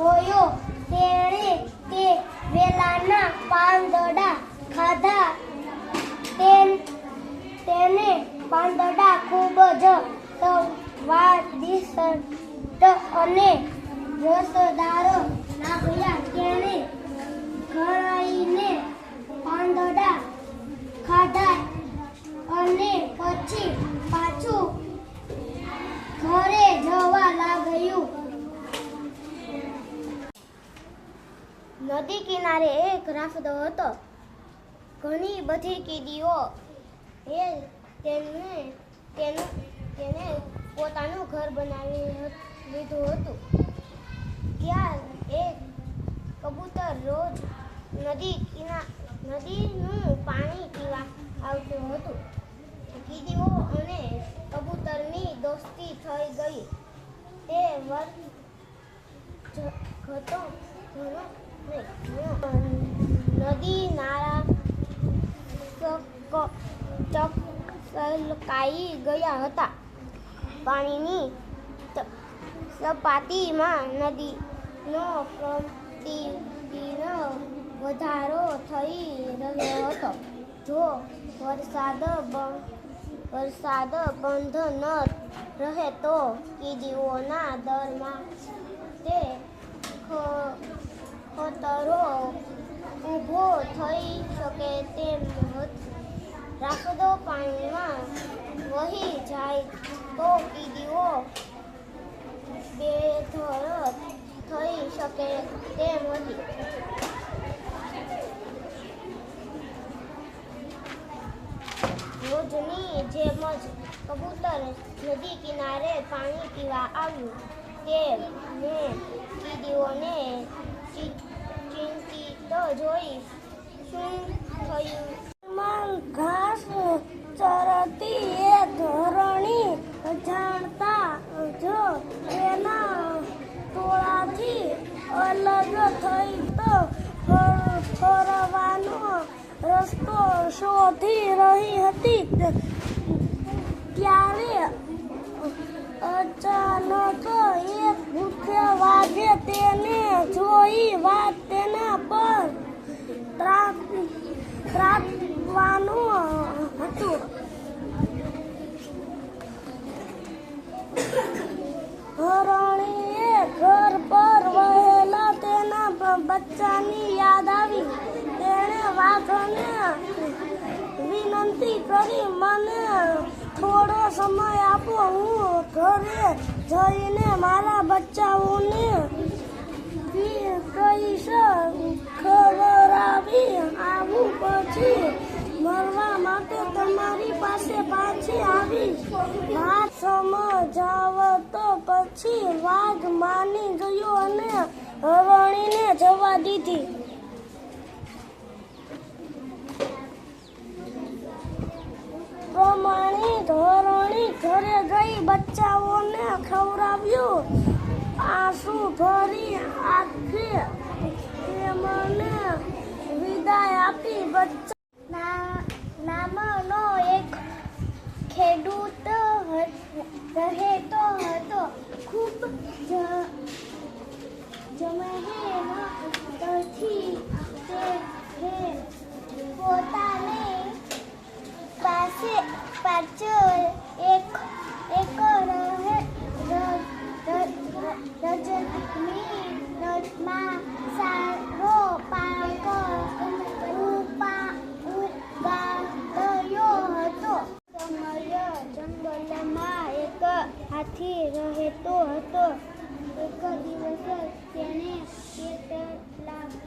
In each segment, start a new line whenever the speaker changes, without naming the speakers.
જોયો. તેણે તે વેલાના પાંદડા ખાધા. તેને પાંદડા ખૂબ જ સ્વાદિષ્ટ અને રસદાર લાગ્યા. તેણે ઘરાઈને પાંદડા ખાધા અને પછી પાછું ઘરે જવા લાગ્યું. નદી કિનારે એક રાફડો હતો. ઘણી બધી કીડીઓ તેને પોતાનું ઘર બનાવી લીધું હતું. ત્યાં એક કબૂતર રોજ નદીનું પાણી પીવા આવતું હતું. કીડીઓ અને કબૂતરની દોસ્તી થઈ ગઈ. તે નદી નાળા ચકચકાઈ ગયા હતા. પાણીની સપાટીમાં નદીનો પ્રતિદિન વધારો થઈ રહ્યો હતો. જો વરસાદ બંધ ન રહે તો કીડીઓના દરમાં તે ખતરો ઊભો થઈ શકે તેમ હતો. રાફડો પાણીમાં વહી જાય તો કીડીઓ બેઘર થઈ શકે તેમ હતી. રોજની જેમ જ કબૂતર નદી કિનારે પાણી પીવા આવ્યું. તેને કીડીઓને ચિંતિત જોઈ શું થયું? ઘાસ ચરતી એ ધોરણી જાણતા જ એના ટોળાથી અલગ થઈ તો ફરવાનો રસ્તો શોધી રહી હતી. ત્યારે અચાનક એક ભૂખ્ય વાઘે તેને જોઈ વાત તેના પર ત્રાટવાનું હતું. હરણીએ ઘર પર વહેલા તેના બચ્ચાની યાદ આવી. તેણે વાઘને વિનંતી કરી, મને થોડો સમય આપો, હું ઘરે જઈને મારા બચ્ચાઓને કહીશ. ખવડાવી આવું પછી મરવા માટે તમારી પાસે પાછી આવીશ. વાત સમજાવતો પછી વાઘ માની ગયો અને હરણીને જવા દીધી. પ્રમાણિત હરણી ઘરે ગઈ, બચ્ચાઓને ખવડાવ્યું. આંસુ ભરી આંખે તેમને વિદાય આપી. બચ્ચા નામનો એક ખેડૂત રહેતો હતો. ખૂબ જમહેનતથી તે પોતાની પાસે 5 એકર રજનીમાં સારો પાક ઉગાડ્યો હતો. જંગલમાં એક હાથી રહેતો હતો. એક દિવસ તેણે કેટલાક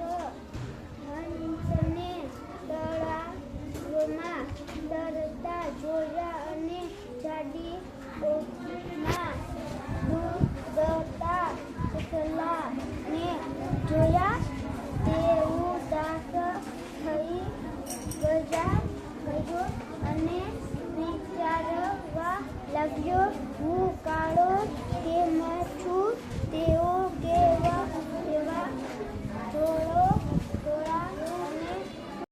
હંસને તળાવમાં તરતા જોયા અને જાડી ટોપીમાં ડૂબતા કેટલાને જોયા. તે ઉદાસ થઈ ગયો અને વિચારવા લાગ્યો, હું